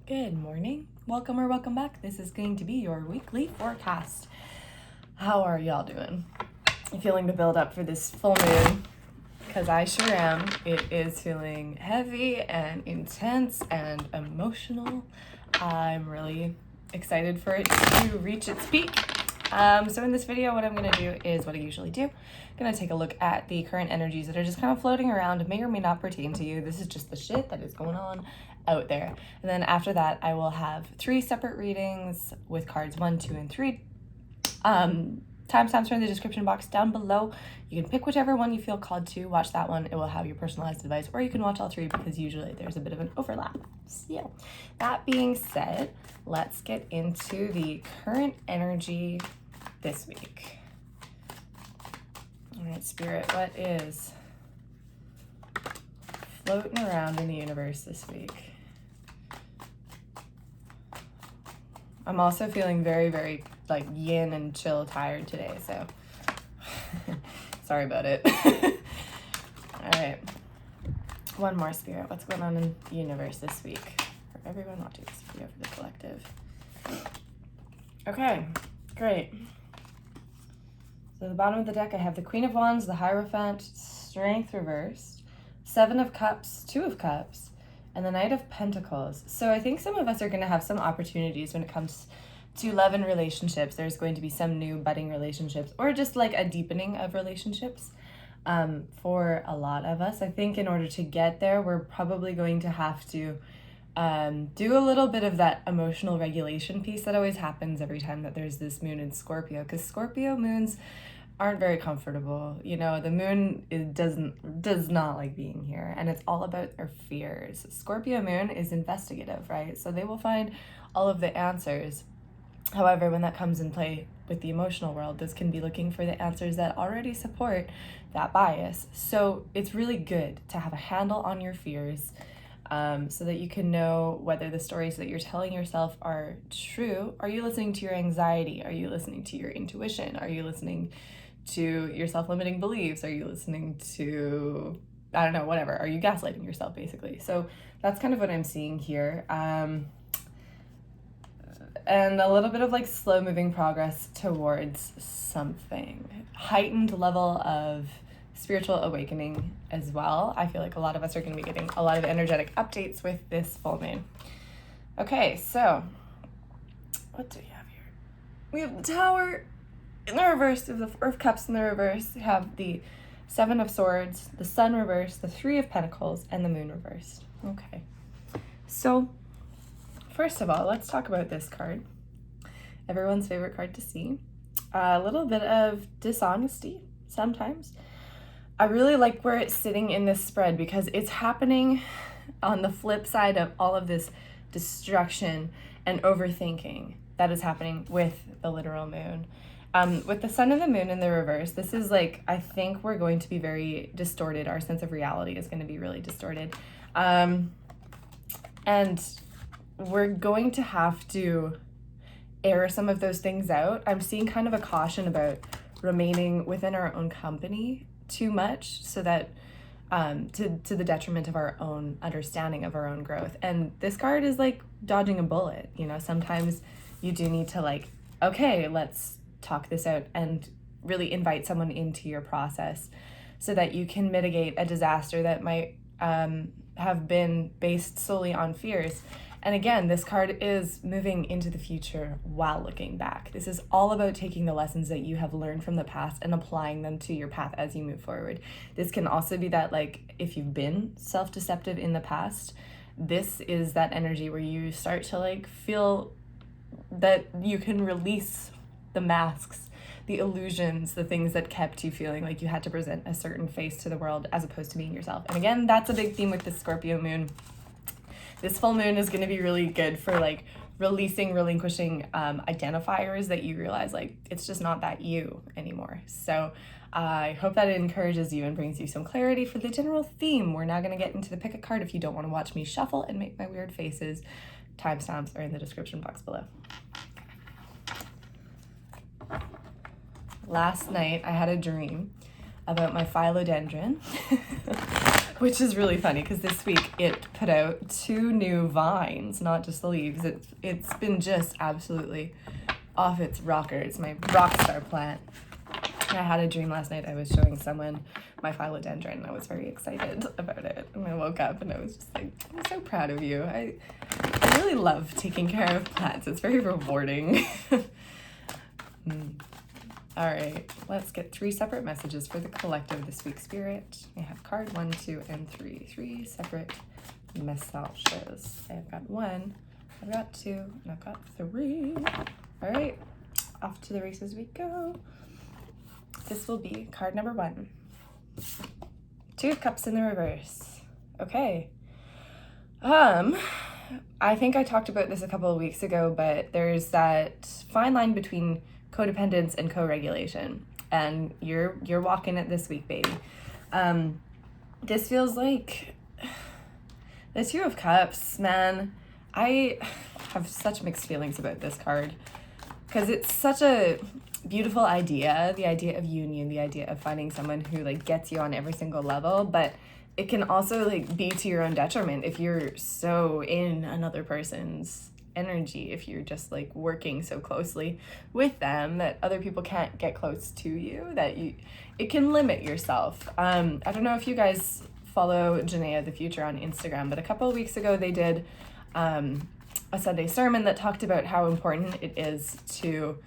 Good morning. Welcome or welcome back. This is going to be your weekly forecast. How are y'all doing? You feeling the build up for this full moon? Because I sure am. It is feeling heavy and intense and emotional. I'm really excited for it to reach its peak. So in this video, what I'm going to do is what I usually do. I'm going to take a look at the current energies that are just kind of floating around, may or may not pertain to you. This is just the shit that is going on out there. And then after that, I will have 3 separate readings with cards 1, 2, and 3. Timestamps are in the description box down below. You can pick whichever one you feel called to. Watch that one. It will have your personalized advice, or you can watch all 3 because usually there's a bit of an overlap. So that being said, let's get into the current energy this week. All right, Spirit, what is floating around in the universe this week? I'm also feeling very, very like yin and chill tired today, so sorry about it. All right, one more, Spirit. What's going on in the universe this week for everyone watching this video, for the collective? Okay, great. So at the bottom of the deck, I have the Queen of Wands, the Hierophant, Strength reversed, 7 of Cups, 2 of Cups, and the Knight of Pentacles. So I think some of us are going to have some opportunities when it comes to love and relationships. There's going to be some new budding relationships, or just like a deepening of relationships. For a lot of us, I think in order to get there, we're probably going to have to do a little bit of that emotional regulation piece that always happens every time that there's this moon in Scorpio, because Scorpio moons aren't very comfortable. You know, the moon does not like being here, and it's all about their fears. Scorpio moon is investigative, right? So they will find all of the answers. However, when that comes in play with the emotional world, this can be looking for the answers that already support that bias. So it's really good to have a handle on your fears, so that you can know whether the stories that you're telling yourself are true. Are you listening to your anxiety? Are you listening to your intuition? Are you listening to your self-limiting beliefs? Are you listening to, I don't know, whatever? Are you gaslighting yourself, basically? So that's kind of what I'm seeing here. And a little bit of like slow moving progress towards something. Heightened level of spiritual awakening as well. I feel like a lot of us are going to be getting a lot of energetic updates with this full moon. Okay, so what do we have here? We have the Tower in the reverse, of the Earth Cups in the reverse. We have the 7 of Swords, the Sun reversed, the 3 of Pentacles, and the Moon reversed. Okay, so first of all, let's talk about this card. Everyone's favorite card to see. A little bit of dishonesty sometimes. I really like where it's sitting in this spread because it's happening on the flip side of all of this destruction and overthinking that is happening with the literal moon. With the Sun and the Moon in the reverse, this is like, I think we're going to be very distorted. Our sense of reality is going to be really distorted. And we're going to have to air some of those things out. I'm seeing kind of a caution about remaining within our own company too much, so that to the detriment of our own understanding of our own growth. And this card is like dodging a bullet. You know, sometimes you do need to like, okay, let's talk this out and really invite someone into your process so that you can mitigate a disaster that might have been based solely on fears. And again, this card is moving into the future while looking back. This is all about taking the lessons that you have learned from the past and applying them to your path as you move forward. This can also be that, like, if you've been self-deceptive in the past, this is that energy where you start to like feel that you can release the masks, the illusions, the things that kept you feeling like you had to present a certain face to the world as opposed to being yourself. And again, that's a big theme with the Scorpio moon. This full moon is going to be really good for like relinquishing identifiers that you realize like it's just not that you anymore. So I hope that it encourages you and brings you some clarity for the general theme. We're now going to get into the pick a card. If you don't want to watch me shuffle and make my weird faces, timestamps are in the description box below. Last night I had a dream about my philodendron, which is really funny because this week it put out 2 new vines, not just the leaves. It's been just absolutely off its rockers, my rock star plant. I had a dream last night. I was showing someone my philodendron and I was very excited about it. And I woke up and I was just like, I'm so proud of you. I really love taking care of plants. It's very rewarding. All right, let's get 3 separate messages for the collective this week, Spirit. I have card 1, 2, and 3. 3 separate messages. I've got 1, I've got 2, and I've got 3. All right, off to the races we go. This will be card number 1. 2 of Cups in the reverse. Okay. I think I talked about this a couple of weeks ago, but there's that fine line between codependence and co-regulation, and you're walking it this week, baby. This feels like the 2 of Cups, man. I have such mixed feelings about this card because it's such a beautiful idea, the idea of union, the idea of finding someone who like gets you on every single level, but it can also like be to your own detriment if you're so in another person's energy, if you're just like working so closely with them that other people can't get close to you, that it can limit yourself. I don't know if you guys follow Janaea the Future on Instagram, but a couple of weeks ago they did a Sunday sermon that talked about how important it is to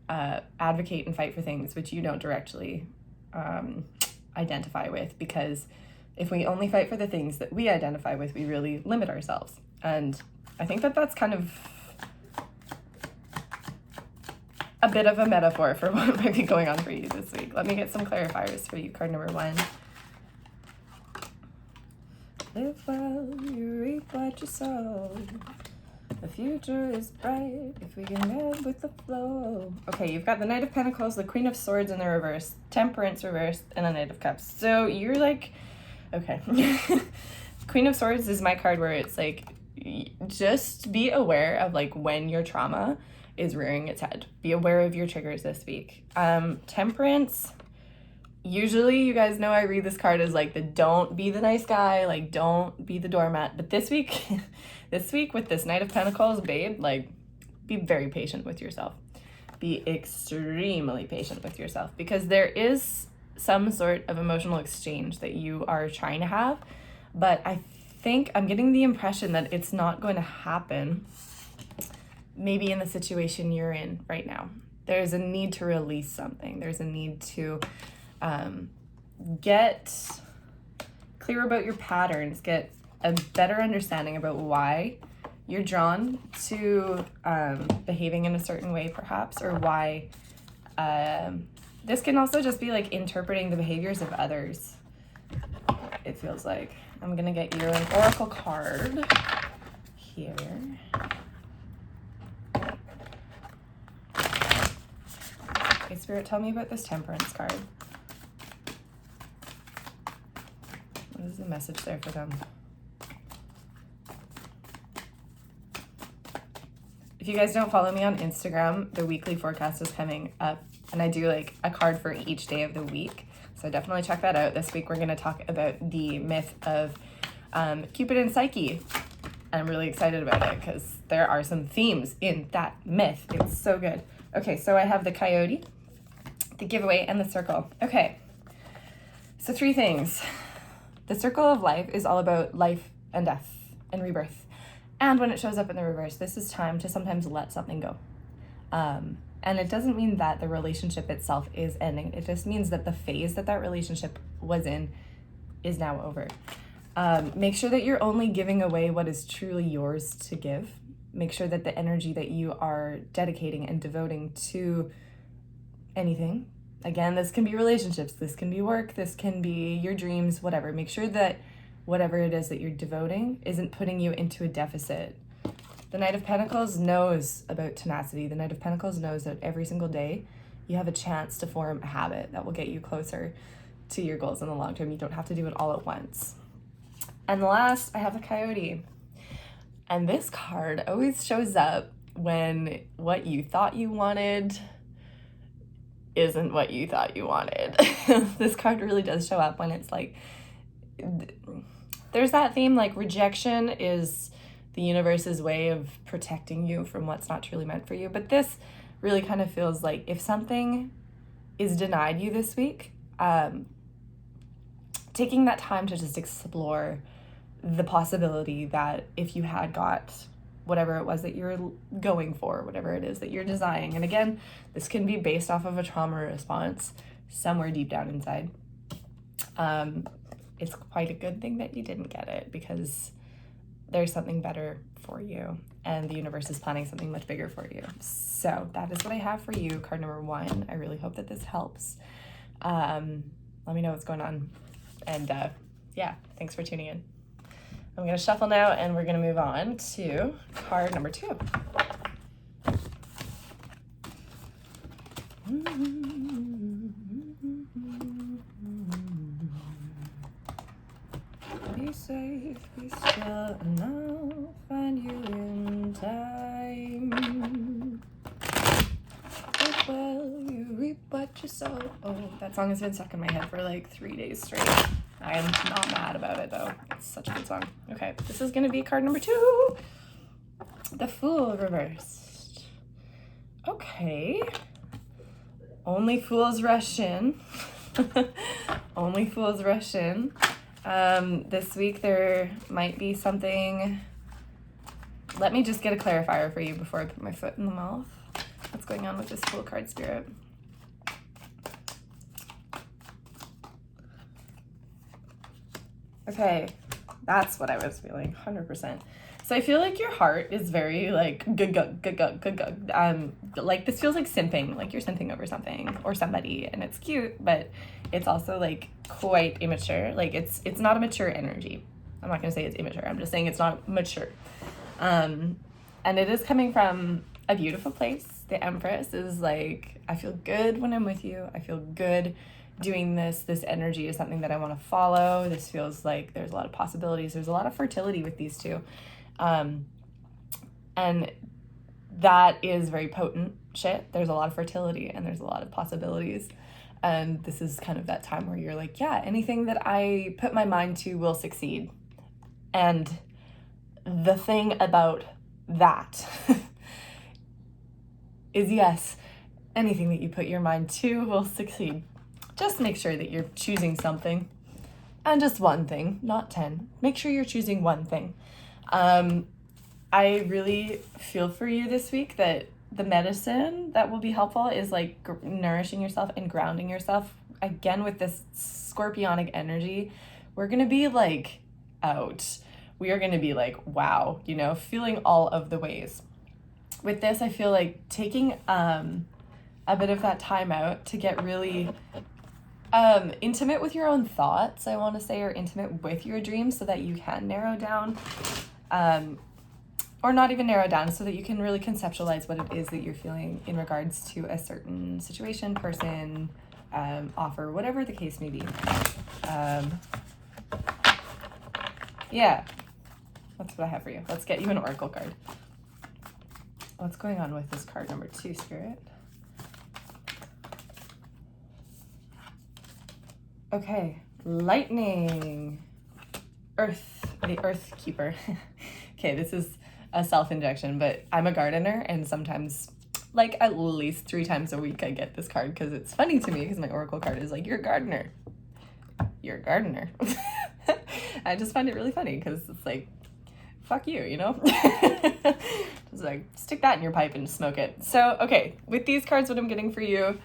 advocate and fight for things which you don't directly identify with, because if we only fight for the things that we identify with, we really limit ourselves. And I think that that's kind of a bit of a metaphor for what might be going on for you this week. Let me get some clarifiers for you. Card number 1. Live well, you reap what you sow. The future is bright if we can live with the flow. Okay, you've got the Knight of Pentacles, the Queen of Swords in the reverse, Temperance reversed, and the Knight of Cups. So you're like, okay. Queen of Swords is my card where it's like, just be aware of like when your trauma is rearing its head. Be aware of your triggers this week. Temperance, usually you guys know I read this card as like the don't be the nice guy, like don't be the doormat. But this week, with this Knight of Pentacles, babe, like be very patient with yourself. Be extremely patient with yourself, because there is some sort of emotional exchange that you are trying to have, but I think I'm getting the impression that it's not going to happen maybe in the situation you're in right now. There's a need to release something. There's a need to get clear about your patterns, get a better understanding about why you're drawn to behaving in a certain way, perhaps, or why this can also just be like interpreting the behaviors of others, it feels like. I'm gonna get you an oracle card here. Okay, Spirit, tell me about this Temperance card. What is the message there for them? If you guys don't follow me on Instagram, the weekly forecast is coming up, and I do like a card for each day of the week. So definitely check that out. This week we're going to talk about the myth of Cupid and Psyche. I'm really excited about it because there are some themes in that myth. It's so good. Okay, so I have the Coyote, the Giveaway, and the Circle. Okay, so 3 things. The Circle of Life is all about life and death and rebirth. And when it shows up in the reverse, this is time to sometimes let something go. And it doesn't mean that the relationship itself is ending. It just means that the phase that that relationship was in is now over. Make sure that you're only giving away what is truly yours to give. Make sure that the energy that you are dedicating and devoting to anything, again, this can be relationships, this can be work, this can be your dreams, whatever. Make sure that whatever it is that you're devoting isn't putting you into a deficit. The Knight of Pentacles knows about tenacity. The Knight of Pentacles knows that every single day you have a chance to form a habit that will get you closer to your goals in the long term. You don't have to do it all at once. And last, I have the Coyote. And this card always shows up when what you thought you wanted isn't what you thought you wanted. This card really does show up when it's like, there's that theme, like rejection is the universe's way of protecting you from what's not truly meant for you. But this really kind of feels like if something is denied you this week, taking that time to just explore the possibility that if you had got whatever it was that you're going for, whatever it is that you're desiring, and again, this can be based off of a trauma response somewhere deep down inside, it's quite a good thing that you didn't get it, because there's something better for you and the universe is planning something much bigger for you. So that is what I have for you, card number 1. I really hope that this helps. Let me know what's going on, and yeah, thanks for tuning in. I'm going to shuffle now, and we're going to move on to card number 2. Be safe, be still, and I'll find you in time. If well, you reap what you sow. Oh, that song has been stuck in my head for like 3 days straight. I am not mad about it though. It's such a good song. Okay, this is gonna be card number 2. The Fool reversed. Okay. Only fools rush in. Only fools rush in. This week there might be something. Let me just get a clarifier for you before I put my foot in the mouth. What's going on with this Fool card, Spirit? Okay, that's what I was feeling, 100%. So I feel like your heart is very like like this feels like simping, like you're simping over something or somebody, and it's cute, but it's also like quite immature. Like it's not a mature energy. I'm not gonna say it's immature. I'm just saying it's not mature. And it is coming from a beautiful place. The Empress is like, I feel good when I'm with you. I feel good doing this. This energy is something that I want to follow. This feels like there's a lot of possibilities. There's a lot of fertility with these two. And that is very potent shit. There's a lot of fertility and there's a lot of possibilities. And this is kind of that time where you're like, yeah, anything that I put my mind to will succeed. And the thing about that is, yes, anything that you put your mind to will succeed. Just make sure that you're choosing something, and just one thing, not 10. Make sure you're choosing one thing. I really feel for you this week that the medicine that will be helpful is like nourishing yourself and grounding yourself. Again, with this scorpionic energy, we're going to be like out. We are going to be like, wow, you know, feeling all of the ways. With this, I feel like taking a bit of that time out to get really intimate with your own thoughts, I want to say, or intimate with your dreams so that you can narrow down, or not even narrow down, so that you can really conceptualize what it is that you're feeling in regards to a certain situation, person, offer, whatever the case may be. Yeah, that's what I have for you. Let's get you an oracle card. What's going on with this card number 2, Spirit? Okay, lightning, earth, the earth keeper. Okay, this is a self-injection, but I'm a gardener, and sometimes, like at least 3 times a week, I get this card because it's funny to me, because my oracle card is like, you're a gardener. You're a gardener. I just find it really funny because it's like, fuck you, you know? Just like, stick that in your pipe and smoke it. So, okay, with these cards, what I'm getting for you,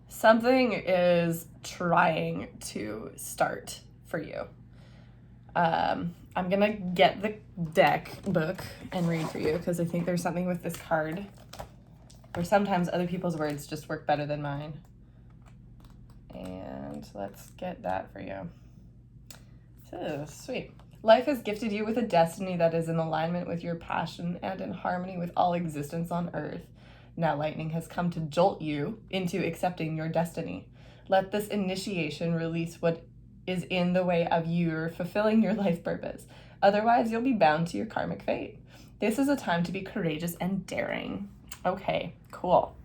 something is trying to start for you. I'm gonna get the deck book and read for you, because I think there's something with this card where sometimes other people's words just work better than mine. And let's get that for you. So sweet. Life has gifted you with a destiny that is in alignment with your passion and in harmony with all existence on earth. Now lightning has come to jolt you into accepting your destiny. Let this initiation release what is in the way of you fulfilling your life purpose. Otherwise, you'll be bound to your karmic fate. This is a time to be courageous and daring. Okay, cool.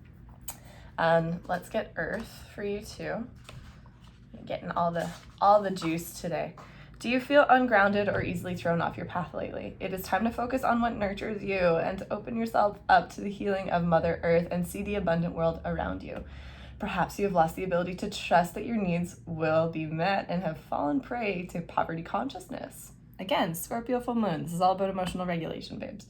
Let's get earth for you too. Getting all the juice today. Do you feel ungrounded or easily thrown off your path lately? It is time to focus on what nurtures you and to open yourself up to the healing of Mother Earth and see the abundant world around you. Perhaps you have lost the ability to trust that your needs will be met and have fallen prey to poverty consciousness. Again, Scorpio full moon. This is all about emotional regulation, babes.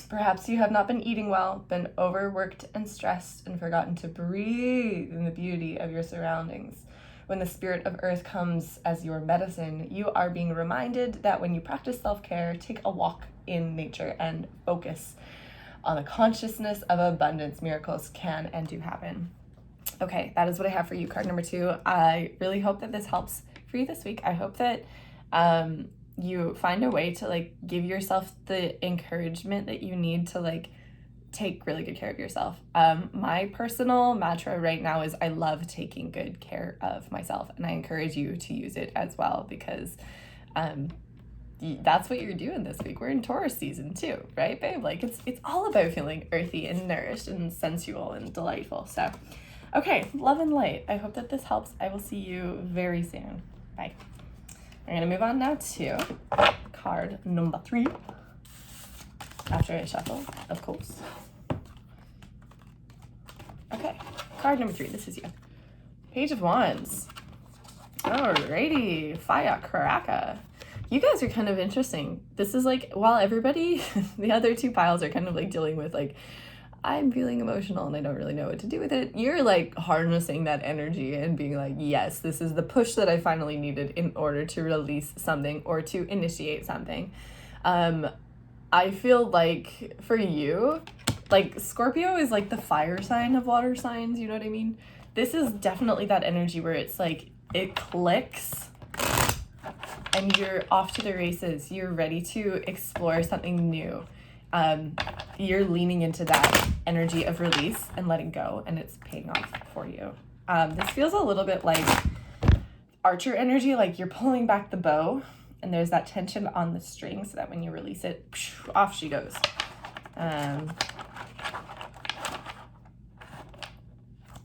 Perhaps you have not been eating well, been overworked and stressed, and forgotten to breathe in the beauty of your surroundings. When the spirit of earth comes as your medicine, you are being reminded that when you practice self-care, take a walk in nature and focus on the consciousness of abundance, miracles can and do happen. Okay, that is what I have for you, card number 2. I really hope that this helps for you this week. I hope that you find a way to like give yourself the encouragement that you need to like take really good care of yourself. My personal mantra right now is I love taking good care of myself, and I encourage you to use it as well, because that's what you're doing this week. We're in Taurus season too, right, babe? Like it's all about feeling earthy and nourished and sensual and delightful. So, okay, love and light. I hope that this helps. I will see you very soon. Bye. I'm gonna move on now to card number 3. After I shuffle, of course. Okay, card number 3, this is you. Page of Wands. Alrighty, firecracker. You guys are kind of interesting. This is like, while everybody, the other 2 piles are kind of like dealing with like, I'm feeling emotional and I don't really know what to do with it. You're like harnessing that energy and being like, yes, this is the push that I finally needed in order to release something or to initiate something. I feel like for you, like Scorpio is like the fire sign of water signs, you know what I mean? This is definitely that energy where it's like, it clicks and you're off to the races. You're ready to explore something new. You're leaning into that energy of release and letting go, and it's paying off for you. This feels a little bit like Archer energy, like you're pulling back the bow and there's that tension on the string so that when you release it, off she goes.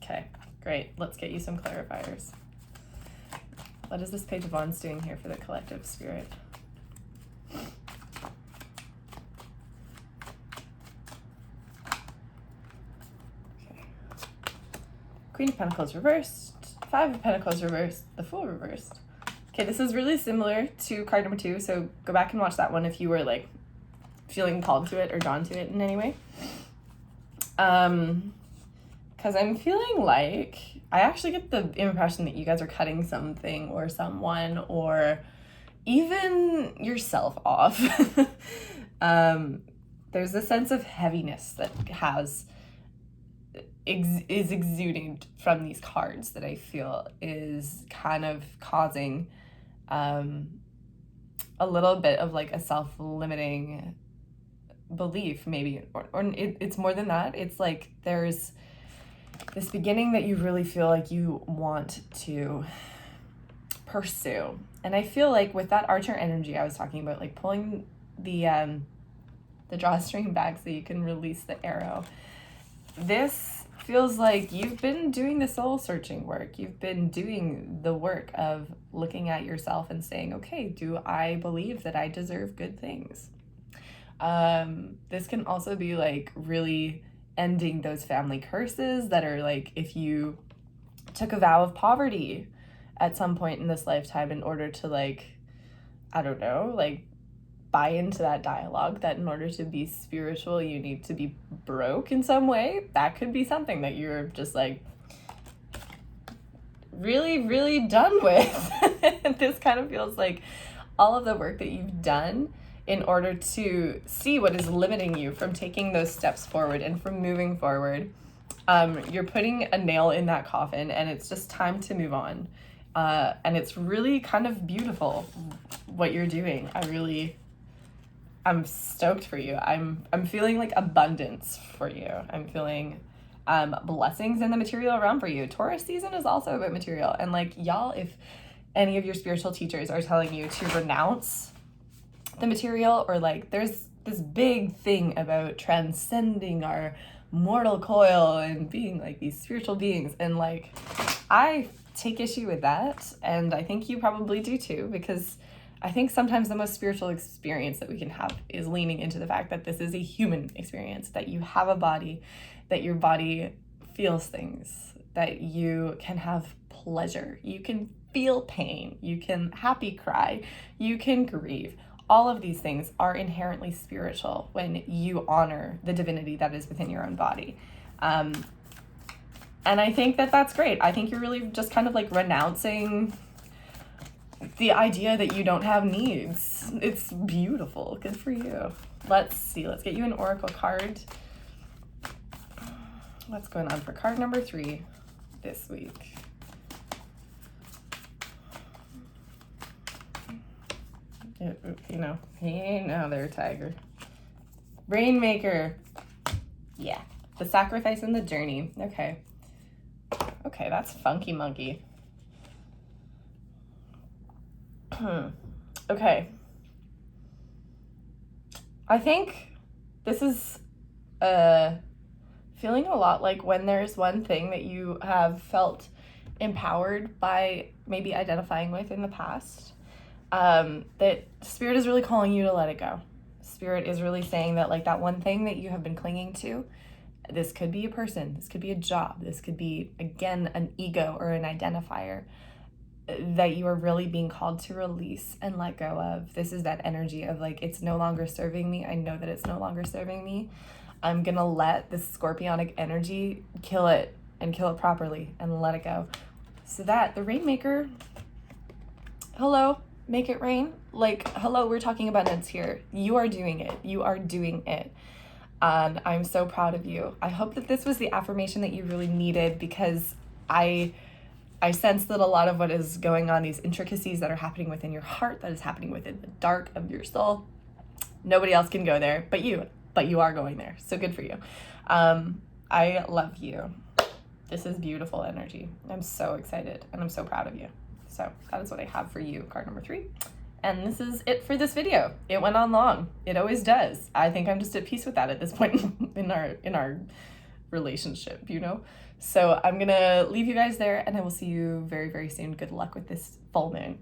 Okay, great. Let's get you some clarifiers. What is this Page of Wands doing here for the collective spirit? Queen of Pentacles reversed, 5 of Pentacles reversed, the Fool reversed. Okay, this is really similar to card number 2, so go back and watch that one if you were like feeling called to it or drawn to it in any way. Because I'm feeling like, I actually get the impression that you guys are cutting something or someone or even yourself off. There's a sense of heaviness that is exuding from these cards that I feel is kind of causing a little bit of like a self-limiting belief maybe, or it's more than that. It's like there's this beginning that you really feel like you want to pursue. And I feel like with that Archer energy I was talking about, like pulling the drawstring back so you can release the arrow, this feels like you've been doing the soul searching work. You've been doing the work of looking at yourself and saying, okay, do I believe that I deserve good things? This can also be like really ending those family curses that are like, if you took a vow of poverty at some point in this lifetime in order to like, I don't know, like buy into that dialogue that in order to be spiritual you need to be broke in some way. That could be something that you're just like really, really done with. This kind of feels like all of the work that you've done in order to see what is limiting you from taking those steps forward and from moving forward. You're putting a nail in that coffin and it's just time to move on. And it's really kind of beautiful what you're doing. I'm stoked for you. I'm feeling like abundance for you. I'm feeling blessings in the material realm for you. Taurus season is also about material. And like y'all, if any of your spiritual teachers are telling you to renounce the material, or like there's this big thing about transcending our mortal coil and being like these spiritual beings. And like, I take issue with that. And I think you probably do too, because I think sometimes the most spiritual experience that we can have is leaning into the fact that this is a human experience, that you have a body, that your body feels things, that you can have pleasure, you can feel pain, you can happy cry, you can grieve. All of these things are inherently spiritual when you honor the divinity that is within your own body. And I think that that's great. I think you're really just kind of like renouncing the idea that you don't have needs. It's beautiful. Good for you. Let's see. Let's get you an oracle card. What's going on for card number 3 this week? You know, hey, now there, tiger. Rainmaker. Yeah. The sacrifice and the journey. Okay. Okay, that's funky monkey. Okay. I think this is feeling a lot like when there's one thing that you have felt empowered by maybe identifying with in the past, that Spirit is really calling you to let it go. Spirit is really saying that like that one thing that you have been clinging to, this could be a person, this could be a job, this could be, again, an ego or an identifier that you are really being called to release and let go of. This is that energy of like, it's no longer serving me. I know that it's no longer serving me. I'm gonna let this scorpionic energy kill it and kill it properly and let it go. So that the Rainmaker, hello, make it rain. Like, hello, we're talking abundance here. You are doing it. You are doing it. And I'm so proud of you. I hope that this was the affirmation that you really needed, because I sense that a lot of what is going on, these intricacies that are happening within your heart, that is happening within the dark of your soul, nobody else can go there but you are going there. So good for you. I love you. This is beautiful energy. I'm so excited and I'm so proud of you. So that is what I have for you, card number 3. And this is it for this video. It went on long. It always does. I think I'm just at peace with that at this point in our relationship, you know? So I'm gonna leave you guys there, and I will see you very, very soon. Good luck with this full moon.